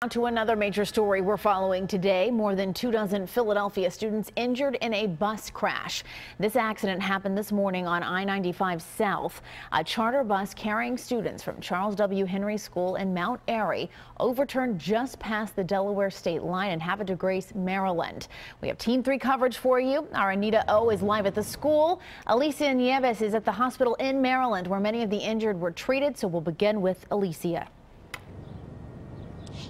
Now to another major story we're following today. More than 24 Philadelphia students injured in a bus crash. This accident happened this morning on I-95 South. A charter bus carrying students from Charles W. Henry School in Mount Airy overturned just past the Delaware state line in Havre de Grace, Maryland. We have Team 3 coverage for you. Our Anita is live at the school. Alicia and Nieves is at the hospital in Maryland where many of the injured were treated. So we'll begin with Alicia.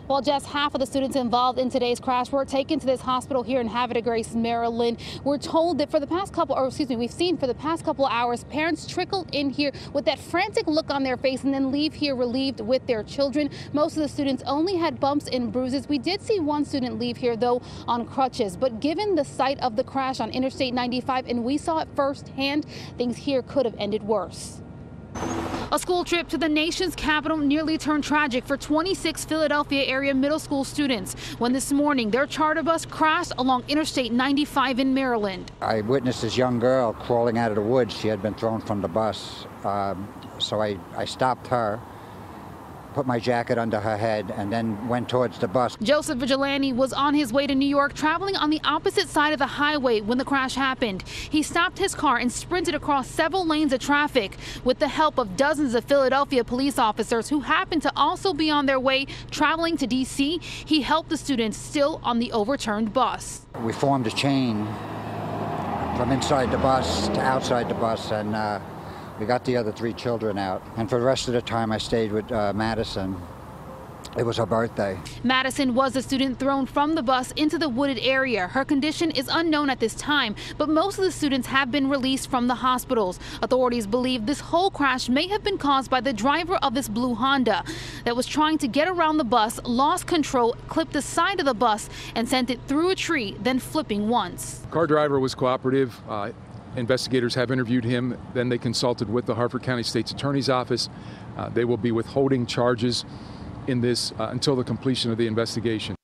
Well, just half of the students involved in today's crash were taken to this hospital here in Havre de Grace, Maryland. We're told that we've seen for the past couple of hours, parents trickle in here with that frantic look on their face and then leave here relieved with their children. Most of the students only had bumps and bruises. We did see one student leave here, though, on crutches. But given the site of the crash on Interstate 95, and we saw it firsthand, things here could have ended worse. A school trip to the nation's capital nearly turned tragic for 26 Philadelphia area middle school students when this morning their charter bus crashed along Interstate 95 in Maryland. I witnessed this young girl crawling out of the woods. She had been thrown from the bus. So I stopped her, put my jacket under her head, and then went towards the bus. Joseph Vigilante was on his way to New York, traveling on the opposite side of the highway when the crash happened. He stopped his car and sprinted across several lanes of traffic with the help of dozens of Philadelphia police officers who happened to also be on their way traveling to D.C. He helped the students still on the overturned bus. We formed a chain from inside the bus to outside the bus, and we got the other 3 children out, and for the rest of the time I stayed with Madison. It was her birthday. Madison was a student thrown from the bus into the wooded area. Her condition is unknown at this time, but most of the students have been released from the hospitals. Authorities believe this whole crash may have been caused by the driver of this blue Honda that was trying to get around the bus, lost control, clipped the side of the bus, and sent it through a tree, then flipping once. The car driver was cooperative. Investigators have interviewed him. Then they consulted with the Harford County State's Attorney's Office. They will be withholding charges in this until the completion of the investigation.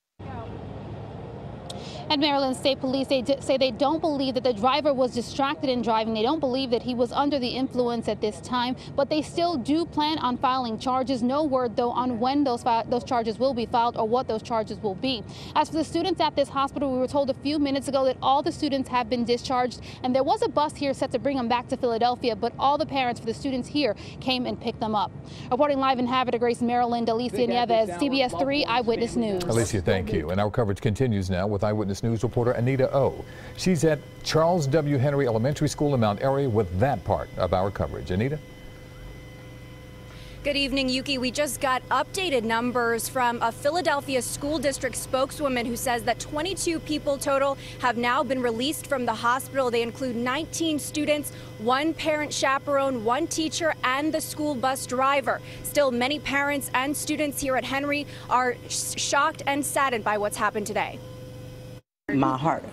At Maryland State Police, they say they don't believe that the driver was distracted in driving. They don't believe that he was under the influence at this time, but they still do plan on filing charges. No word, though, on when those charges will be filed or what those charges will be. As for the students at this hospital, we were told a few minutes ago that all the students have been discharged, and there was a bus here set to bring them back to Philadelphia, but all the parents for the students here came and picked them up. Reporting live in Havre de Grace, Maryland, Alicia Nieves, CBS 3 Eyewitness News. Alicia, thank you. And our coverage continues now with Eyewitness News reporter Anita O. She's at Charles W. Henry Elementary School in Mount Airy with that part of our coverage. Anita? Good evening, Yuki. We just got updated numbers from a Philadelphia school district spokeswoman who says that 22 people total have now been released from the hospital. They include 19 students, 1 parent chaperone, 1 teacher, and the school bus driver. Still, many parents and students here at Henry are shocked and saddened by what's happened today. My heart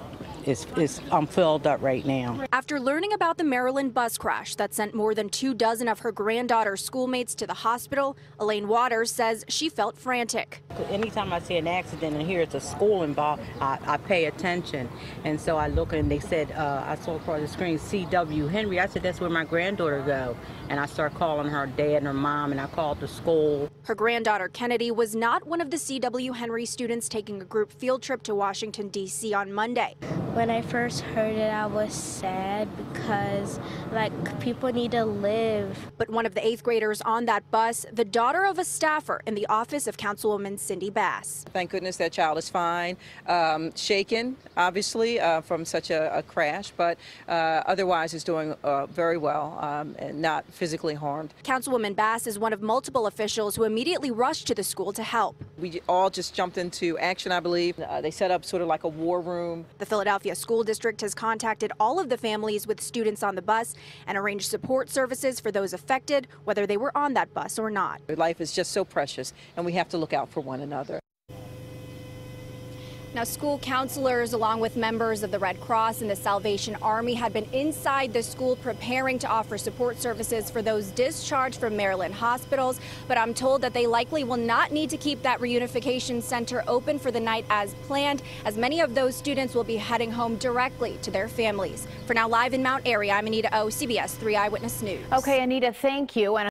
I'm filled up right now. After learning about the Maryland bus crash that sent more than 24 of her granddaughter's schoolmates to the hospital, Elaine Waters says she felt frantic. Anytime I see an accident and hear it's a school involved, I pay attention. And so I look and they said, I saw across the screen, C.W. Henry. I said, that's where my granddaughter go. And I started calling her dad and her mom, and I called the school. Her granddaughter Kennedy was not one of the C.W. Henry students taking a group field trip to Washington, D.C. on Monday. When I first heard it, I was sad because, people need to live. But one of the 8th graders on that bus, the daughter of a staffer in the office of Councilwoman Cindy Bass. Thank goodness that child is fine. Shaken, obviously, from such a crash, but otherwise is doing very well and not physically harmed. Councilwoman Bass is one of multiple officials who immediately rushed to the school to help. We all just jumped into action, I believe. They set up sort of like a war room. The Philadelphia School District has contacted all of the families with students on the bus and arranged support services for those affected, whether they were on that bus or not. Life is just so precious, and we have to look out for one another. Now, school counselors, along with members of the Red Cross and the Salvation Army, had been inside the school preparing to offer support services for those discharged from Maryland hospitals. But I'm told that they likely will not need to keep that reunification center open for the night as planned, as many of those students will be heading home directly to their families. For now, live in Mount Airy, I'm Anita O, CBS 3 Eyewitness News. Okay, Anita, thank you.